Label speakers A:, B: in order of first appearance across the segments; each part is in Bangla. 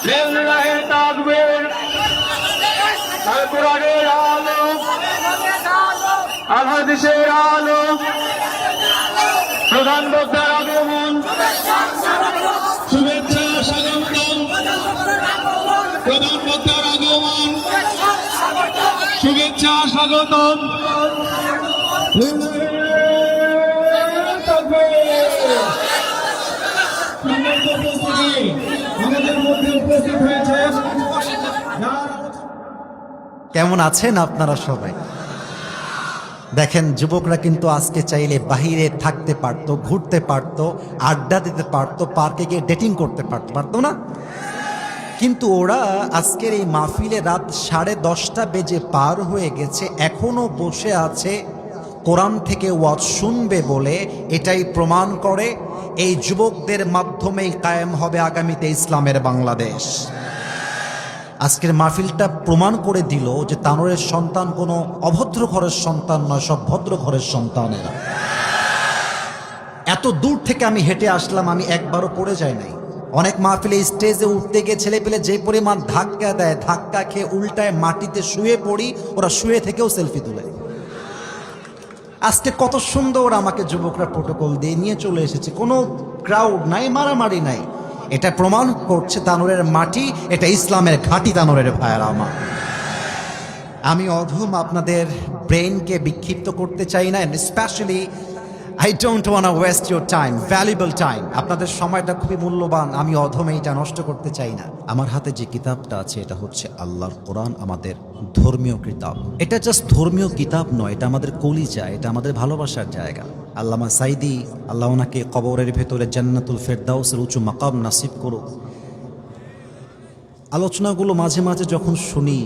A: লিল্লাহি তাকবীর। আল কোরআনের আলো, আল হাদিসের আলো, প্রধান বক্তার আগমন, শুভেচ্ছা স্বাগতম। প্রধান বক্তার আগমন, শুভেচ্ছা স্বাগতম। আমাদের মধ্যে উপস্থিত হয়েছে।
B: কেমন আছেন আপনারা সবাই? দেখেন, যুবকরা কিন্তু আজকে চাইলে বাহিরে থাকতে পারতো, ঘুরতে পারতো, আড্ডা দিতে পারতো, পার্কে গিয়ে ডেটিং করতে পারতো না? কিন্তু ওরা আজকের এই মাহফিলে রাত 10:30 বেজে পার হয়ে গেছে, এখনো বসে আছে কোরআন থেকে ওয়াজ শুনবে বলে। এটাই প্রমাণ করে এই যুবকদের মাধ্যমেই কায়েম হবে আগামীতে ইসলামের বাংলাদেশ। আজকের মাহফিলটা প্রমাণ করে দিল যে তানোরের সন্তান কোনো অভদ্র ঘরের সন্তান নয়, সব ভদ্র ঘরের সন্তানেরা। এত দূর থেকে আমি হেঁটে আসলাম, আমি একবারও পড়ে যাই নাই। অনেক মাহফিলে স্টেজে উঠতে গিয়ে ছেলে পেলে যে পরিমাণ ধাক্কা দেয়, ধাক্কা খেয়ে উল্টায় মাটিতে শুয়ে পড়ি, ওরা শুয়ে থেকেও সেলফি তুলে। আজকে কত সুন্দর আমাকে যুবকরা প্রোটোকল দিয়ে নিয়ে চলে এসেছে, কোনো ক্রাউড নাই, মারামারি নাই। এটা প্রমাণ করছে তানোরের মাটি, এটা ইসলামের ঘাঁটি তানোরের ভাইয়েরা আমার। আমি অধম আপনাদের ব্রেনকে বিক্ষিপ্ত করতে চাই না, specially I don't want waste your time, valuable time. আপনাদের সময়টা খুবই মূল্যবান, আমি অধম এইটা নষ্ট করতে চাই না। আমার হাতে যে কিতাবটা আছে এটা হচ্ছে আল্লাহর কোরআন, আমাদের ধর্মীয় কিতাব। এটা জাস্ট ধর্মীয় কিতাব নয়, এটা আমাদের কলিজা, এটা আমাদের ভালোবাসার জায়গা। আল্লামা সাইদি, আল্লাহ ওনাকে কবরের ভেতরে জান্নাতুল ফেরদাউসের উঁচু মাকাম নাসিব করুক। আলোচনাগুলো মাঝে মাঝে যখন শুনি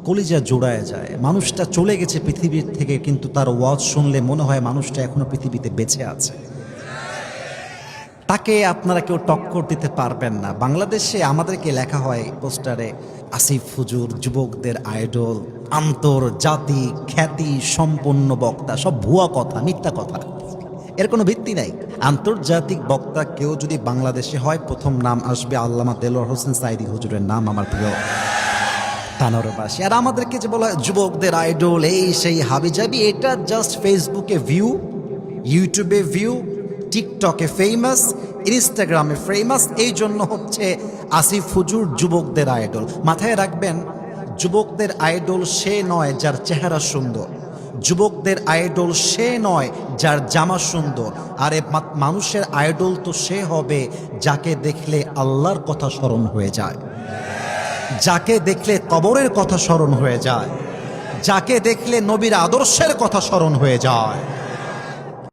B: কলিজা জোড়ায় যায়। মানুষটা চলে গেছে পৃথিবীর থেকে, কিন্তু তার ওয়াজ শুনলে মনে হয় মানুষটা এখনো পৃথিবীতে বেঁচে আছে। তাকে আপনারা কেউ টক্কর দিতে পারবেন না। বাংলাদেশে আমাদেরকে লেখা হয় পোস্টারে, আসিফ হুজুর যুবকদের আইডল, আন্তর্জাতিক খ্যাতি সম্পন্ন বক্তা। সব ভুয়া কথা, মিথ্যা কথা, এর কোনো ভিত্তি নাই। আন্তর্জাতিক বক্তা কেউ যদি বাংলাদেশে হয়, প্রথম নাম আসবে আল্লামা দেলোয়ার হোসেন সাইদি হুজুরের নাম, আমার প্রিয় তানোরবাসী। আর আমাদেরকে যে বলা যুবকদের আইডল, এই সেই হাবিজাবি, এটা জাস্ট ফেসবুকে ভিউ, ইউটিউবে ভিউ, টিকটকে ফেমাস, ইনস্টাগ্রামে ফেমাস। এই জন্য হচ্ছে আসিফ হুজুর যুবকদের আইডল। মাথায় রাখবেন, যুবকদের আইডল সে নয় যার চেহারা সুন্দর, যুবকদের আইডল সে নয় যার জামা সুন্দর। আরে মানুষের আইডল তো সে হবে যাকে দেখলে আল্লাহর কথা স্মরণ হয়ে যায়, যাকে দেখলে কবরের কথা স্মরণ হয়ে যায়, যাকে দেখলে নবীর আদর্শের কথা স্মরণ হয়ে যায়।